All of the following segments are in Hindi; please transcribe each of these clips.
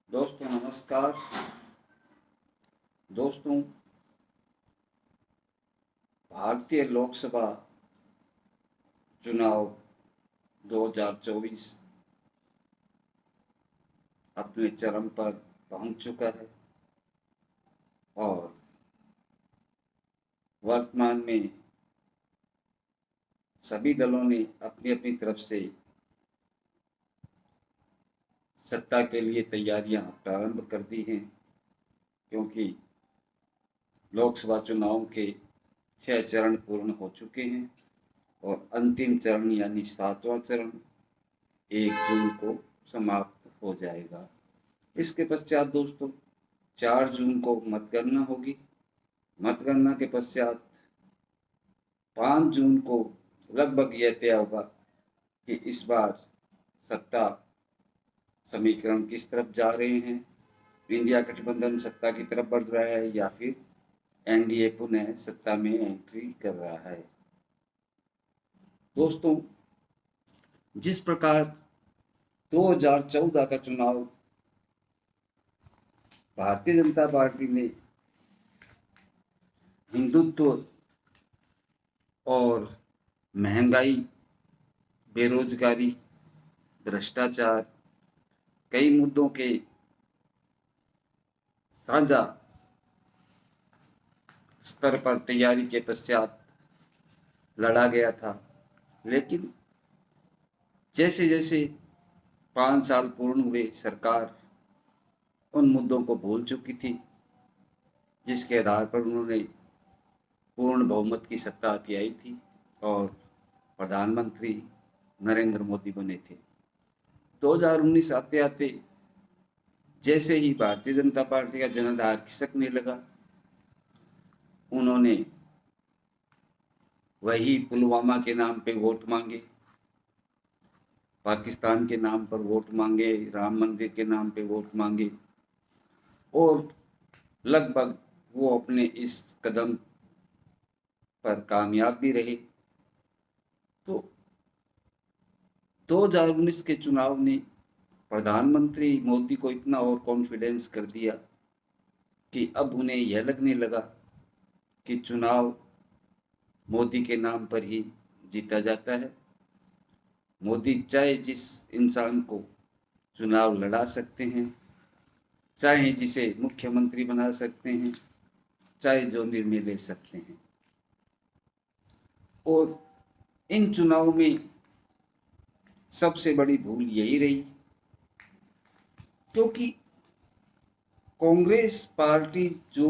दोस्तों नमस्कार। दोस्तों, भारतीय लोकसभा चुनाव 2024 अपने चरम पर पहुंच चुका है और वर्तमान में सभी दलों ने अपनी अपनी तरफ से सत्ता के लिए तैयारियां प्रारंभ कर दी हैं, क्योंकि लोकसभा चुनाव के 6 चरण पूर्ण हो चुके हैं और अंतिम चरण यानी 7वां चरण 1 जून को समाप्त हो जाएगा। इसके पश्चात दोस्तों 4 जून को मतगणना होगी। मतगणना के पश्चात 5 जून को लगभग यह तय होगा कि इस बार सत्ता समीकरण किस तरफ जा रहे हैं। इंडिया गठबंधन सत्ता की तरफ बढ़ रहा है या फिर एनडीए पुनः सत्ता में एंट्री कर रहा है। दोस्तों, जिस प्रकार 2014 का चुनाव भारतीय जनता पार्टी ने हिंदुत्व और महंगाई, बेरोजगारी, भ्रष्टाचार, कई मुद्दों के साझा स्तर पर तैयारी के पश्चात लड़ा गया था, लेकिन जैसे जैसे 5 साल पूर्ण हुए, सरकार उन मुद्दों को भूल चुकी थी, जिसके आधार पर उन्होंने पूर्ण बहुमत की सत्ता हथियाई थी और प्रधानमंत्री नरेंद्र मोदी बने थे। 2019 आते आते जैसे ही भारतीय जनता पार्टी का जनाधार खिसकने लगा, उन्होंने वही पुलवामा के नाम पे वोट मांगे, पाकिस्तान के नाम पर वोट मांगे, राम मंदिर के नाम पे वोट मांगे और लगभग वो अपने इस कदम पर कामयाब भी रहे। तो 2019 के चुनाव ने प्रधानमंत्री मोदी को इतना और कॉन्फिडेंस कर दिया कि अब उन्हें यह लगने लगा कि चुनाव मोदी के नाम पर ही जीता जाता है। मोदी चाहे जिस इंसान को चुनाव लड़ा सकते हैं, चाहे जिसे मुख्यमंत्री बना सकते हैं, चाहे जो निर्णय ले सकते हैं। और इन चुनाव में सबसे बड़ी भूल यही रही, क्योंकि कांग्रेस पार्टी जो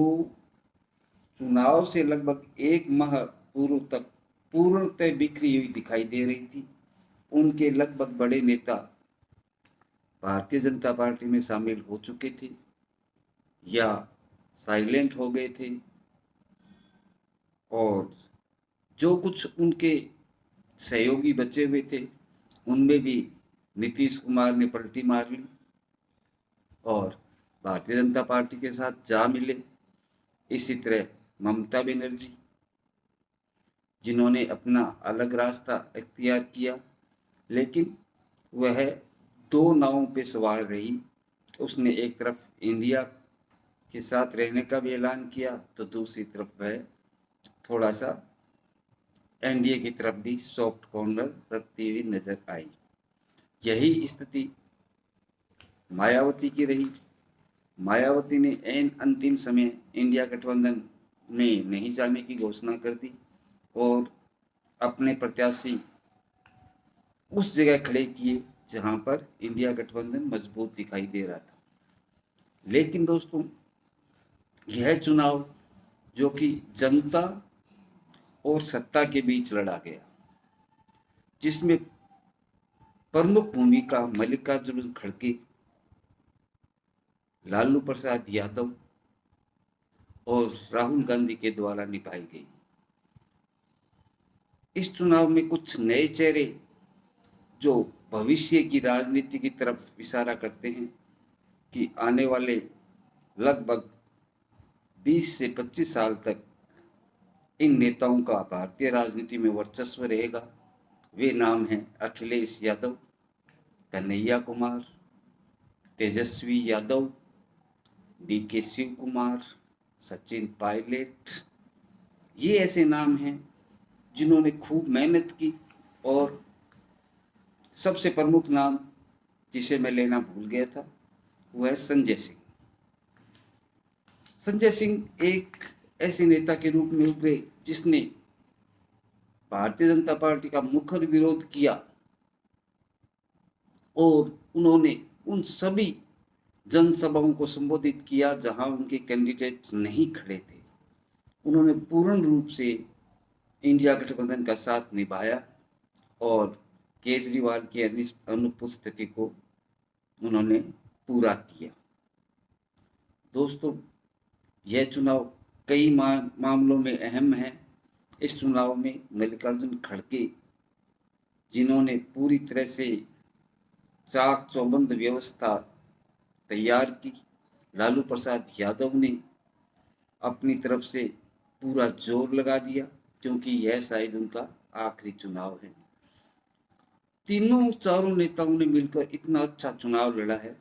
चुनाव से लगभग 1 माह पूर्व तक पूर्णतः बिखरी हुई दिखाई दे रही थी, उनके लगभग बड़े नेता भारतीय जनता पार्टी में शामिल हो चुके थे या साइलेंट हो गए थे और जो कुछ उनके सहयोगी बचे हुए थे उनमें भी नीतीश कुमार ने पलटी मार ली और भारतीय जनता पार्टी के साथ जा मिले। इसी तरह ममता बनर्जी, जिन्होंने अपना अलग रास्ता इख्तियार किया, लेकिन वह 2 नावों पे सवार रही। उसने एक तरफ इंडिया के साथ रहने का भी ऐलान किया तो दूसरी तरफ वह थोड़ा सा एनडीए की तरफ भी सॉफ्ट कॉर्नर रखती हुई नजर आई। यही स्थिति मायावती की रही। मायावती ने ऐन अंतिम समय इंडिया गठबंधन में नहीं जाने की घोषणा कर दी और अपने प्रत्याशी उस जगह खड़े किए जहां पर इंडिया गठबंधन मजबूत दिखाई दे रहा था। लेकिन दोस्तों, यह चुनाव जो कि जनता और सत्ता के बीच लड़ा गया, जिसमें प्रमुख भूमिका मल्लिकार्जुन खड़गे, लालू प्रसाद यादव और राहुल गांधी के द्वारा निभाई गई। इस चुनाव में कुछ नए चेहरे जो भविष्य की राजनीति की तरफ इशारा करते हैं कि आने वाले लगभग 20 से 25 साल तक इन नेताओं का भारतीय राजनीति में वर्चस्व रहेगा। वे नाम हैं अखिलेश यादव, कन्हैया कुमार, तेजस्वी यादव, DK शिव कुमार, सचिन पायलट, ये ऐसे नाम हैं जिन्होंने खूब मेहनत की। और सबसे प्रमुख नाम जिसे मैं लेना भूल गया था वो है संजय सिंह। संजय सिंह एक ऐसे नेता के रूप में उभरे जिसने भारतीय जनता पार्टी का मुखर विरोध किया और उन्होंने उन सभी जनसभाओं को संबोधित किया जहां उनके कैंडिडेट नहीं खड़े थे। उन्होंने पूर्ण रूप से इंडिया गठबंधन का साथ निभाया और केजरीवाल की अनुपस्थिति को उन्होंने पूरा किया। दोस्तों, यह चुनाव कई मामलों में अहम है। इस चुनाव में मल्लिकार्जुन खड़गे, जिन्होंने पूरी तरह से चाक चौबंद व्यवस्था तैयार की, लालू प्रसाद यादव ने अपनी तरफ से पूरा जोर लगा दिया, क्योंकि यह शायद उनका आखिरी चुनाव है। चारों नेताओं ने मिलकर इतना अच्छा चुनाव लड़ा है।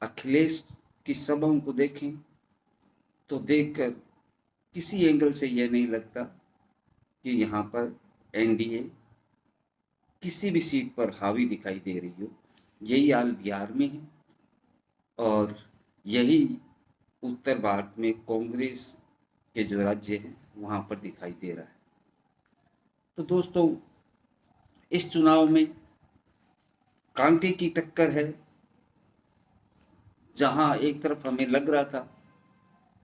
अखिलेश की सभाओं को देखें तो देखकर किसी एंगल से यह नहीं लगता कि यहाँ पर एनडीए किसी भी सीट पर हावी दिखाई दे रही हो। यही हाल बिहार में है और यही उत्तर भारत में कांग्रेस के जो राज्य हैं वहाँ पर दिखाई दे रहा है। तो दोस्तों, इस चुनाव में कांटे की टक्कर है। जहां एक तरफ हमें लग रहा था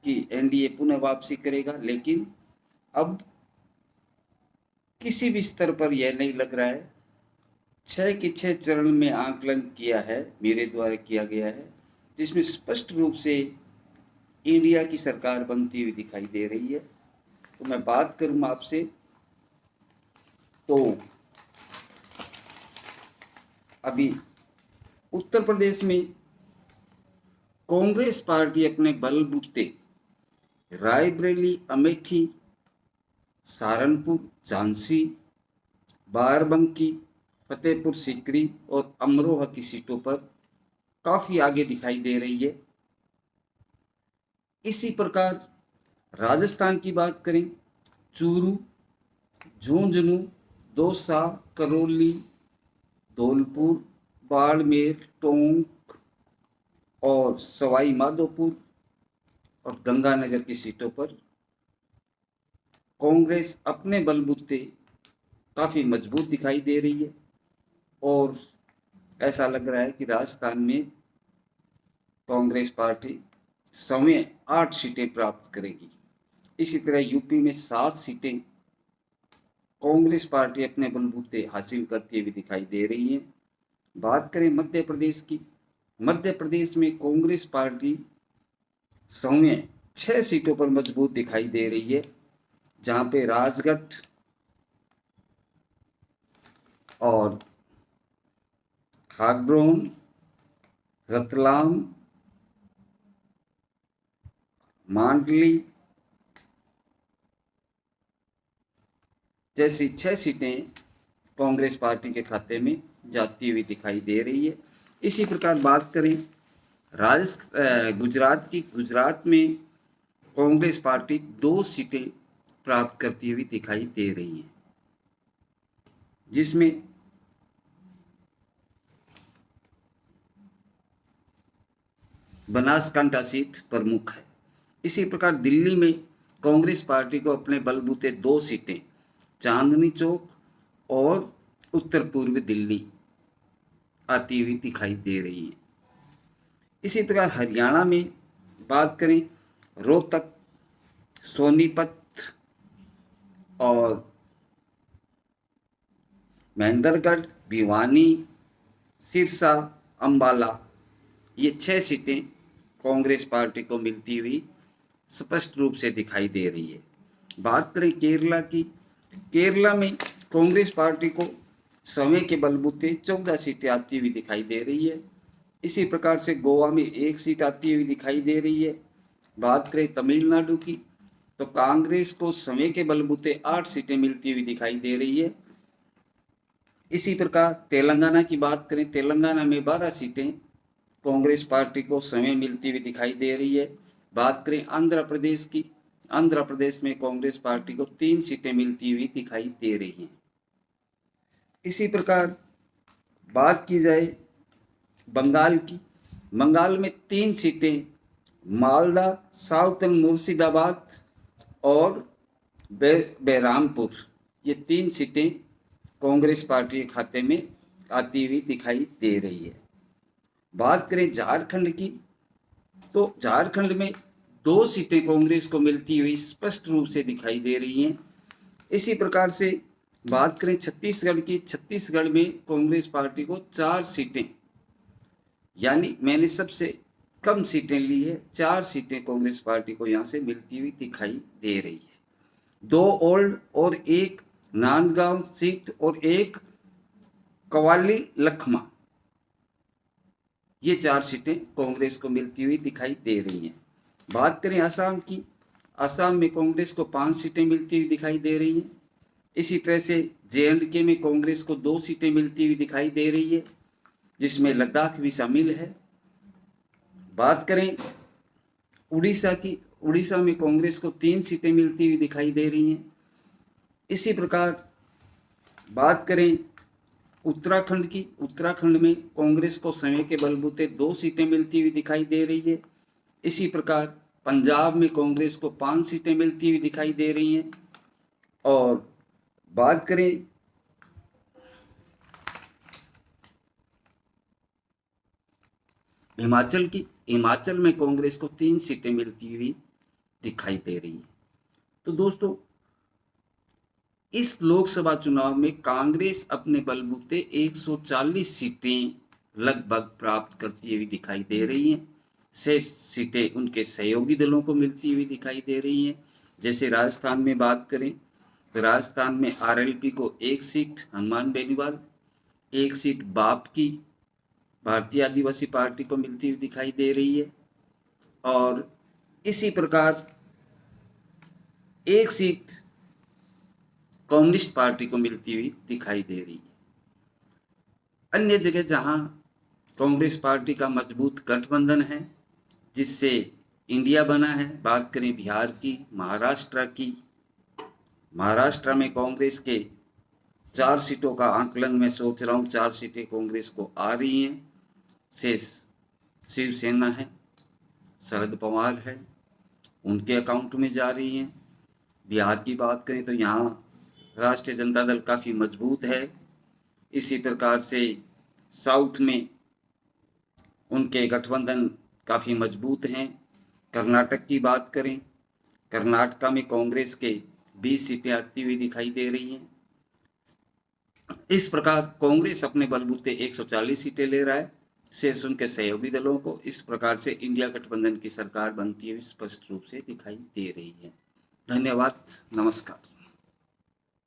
कि एनडीए पुनः वापसी करेगा, लेकिन अब किसी भी स्तर पर यह नहीं लग रहा है। 6 के 6 चरण में आकलन किया है, मेरे द्वारा किया गया है, जिसमें स्पष्ट रूप से इंडिया की सरकार बनती हुई दिखाई दे रही है। तो मैं बात करूं आपसे, तो अभी उत्तर प्रदेश में कांग्रेस पार्टी अपने बलबूते रायबरेली, अमेठी, सहारनपुर, झांसी, बाराबंकी, फतेहपुर सीकरी और अमरोहा की सीटों पर काफी आगे दिखाई दे रही है। इसी प्रकार राजस्थान की बात करें, चूरू, झुंझुनू, दौसा, करौली, धौलपुर, बाड़मेर, टोंक और सवाई माधोपुर और गंगानगर की सीटों पर कांग्रेस अपने बलबूते काफी मजबूत दिखाई दे रही है और ऐसा लग रहा है कि राजस्थान में कांग्रेस पार्टी समय 8 सीटें प्राप्त करेगी। इसी तरह यूपी में 7 सीटें कांग्रेस पार्टी अपने बलबूते हासिल करती हुई दिखाई दे रही है। बात करें मध्य प्रदेश की, मध्य प्रदेश में कांग्रेस पार्टी समय 6 सीटों पर मजबूत दिखाई दे रही है, जहां पे राजगढ़ और खारगोन, रतलाम, मांडली जैसी 6 सीटें कांग्रेस पार्टी के खाते में जाती हुई दिखाई दे रही है। इसी प्रकार बात करें गुजरात में कांग्रेस पार्टी 2 सीटें प्राप्त करती हुई दिखाई दे रही है, जिसमें बनासकांठा सीट प्रमुख है। इसी प्रकार दिल्ली में कांग्रेस पार्टी को अपने बलबूते 2 सीटें चांदनी चौक और उत्तर पूर्वी दिल्ली आती हुई दिखाई दे रही है। इसी प्रकार हरियाणा में बात करें, रोहतक, सोनीपत और महेंद्रगढ़, भिवानी, सिरसा, अंबाला, ये 6 सीटें कांग्रेस पार्टी को मिलती हुई स्पष्ट रूप से दिखाई दे रही है। बात करें केरला की, केरला में कांग्रेस पार्टी को समय के बलबूते 14 सीटें आती हुई दिखाई दे रही है। इसी प्रकार से गोवा में 1 सीट आती हुई दिखाई दे रही है। बात करें तमिलनाडु की, तो कांग्रेस को समय के बलबूते 8 सीटें मिलती हुई दिखाई दे रही है। इसी प्रकार तेलंगाना की बात करें, तेलंगाना में 12 सीटें कांग्रेस पार्टी को समय मिलती हुई दिखाई दे रही है। बात करें आंध्र प्रदेश की, आंध्र प्रदेश में कांग्रेस पार्टी को 3 सीटें मिलती हुई दिखाई दे रही हैं। इसी प्रकार बात की जाए बंगाल की, बंगाल में 3 सीटें मालदा, साउथर्न मुर्शिदाबाद और बहरामपुर, ये 3 सीटें कांग्रेस पार्टी के खाते में आती हुई दिखाई दे रही है। बात करें झारखंड की, तो झारखंड में 2 सीटें कांग्रेस को मिलती हुई स्पष्ट रूप से दिखाई दे रही हैं। इसी प्रकार से बात करें छत्तीसगढ़ की, छत्तीसगढ़ में कांग्रेस पार्टी को 4 सीटें, यानी मैंने सबसे कम सीटें ली है, 4 सीटें कांग्रेस पार्टी को यहाँ से मिलती हुई दिखाई दे रही है। 2 ओल्ड और 1 नांदगांव सीट और 1 कवाली लखमा, ये 4 सीटें कांग्रेस को मिलती हुई दिखाई दे रही हैं। बात करें असम की, असम में कांग्रेस को 5 सीटें मिलती हुई दिखाई दे रही हैं। इसी तरह से J&K में कांग्रेस को 2 सीटें मिलती हुई दिखाई दे रही है, जिसमें लद्दाख भी शामिल है। बात करें उड़ीसा की, उड़ीसा में कांग्रेस को 3 सीटें मिलती हुई दिखाई दे रही हैं। इसी प्रकार बात करें उत्तराखंड की, उत्तराखंड में कांग्रेस को समय के बलबूते 2 सीटें मिलती हुई दिखाई दे रही है। इसी प्रकार पंजाब में कांग्रेस को 5 सीटें मिलती हुई दिखाई दे रही हैं। और बात करें हिमाचल की, हिमाचल में कांग्रेस को 3 सीटें मिलती हुई दिखाई दे रही है। तो दोस्तों, इस लोकसभा चुनाव में कांग्रेस अपने बलबूते 140 सीटें लगभग प्राप्त करती हुई दिखाई दे रही हैं। 6 सीटें उनके सहयोगी दलों को मिलती हुई दिखाई दे रही हैं। जैसे राजस्थान में बात करें तो राजस्थान में RLP को 1 सीट हनुमान बेनीवाल, 1 सीट बाप की भारतीय आदिवासी पार्टी को मिलती हुई दिखाई दे रही है। और इसी प्रकार 1 सीट कम्युनिस्ट पार्टी को मिलती हुई दिखाई दे रही है। अन्य जगह जहां कांग्रेस पार्टी का मजबूत गठबंधन है, जिससे इंडिया बना है, बात करें बिहार की, महाराष्ट्र की, महाराष्ट्र में कांग्रेस के 4 सीटों का आंकलन मैं सोच रहा हूँ, 4 सीटें कांग्रेस को आ रही हैं। शेष शिवसेना है, शरद पवार है, उनके अकाउंट में जा रही हैं। बिहार की बात करें तो यहाँ राष्ट्रीय जनता दल काफ़ी मजबूत है। इसी प्रकार से साउथ में उनके गठबंधन काफ़ी मजबूत हैं। कर्नाटक की बात करें, कर्नाटका में कांग्रेस के 20 सीटें आती हुई दिखाई दे रही हैं। इस प्रकार कांग्रेस अपने बलबूते 140 सीटें ले रहा है, शेष उनके सहयोगी दलों को। इस प्रकार से इंडिया गठबंधन की सरकार बनती हुई स्पष्ट रूप से दिखाई दे रही है। धन्यवाद, नमस्कार।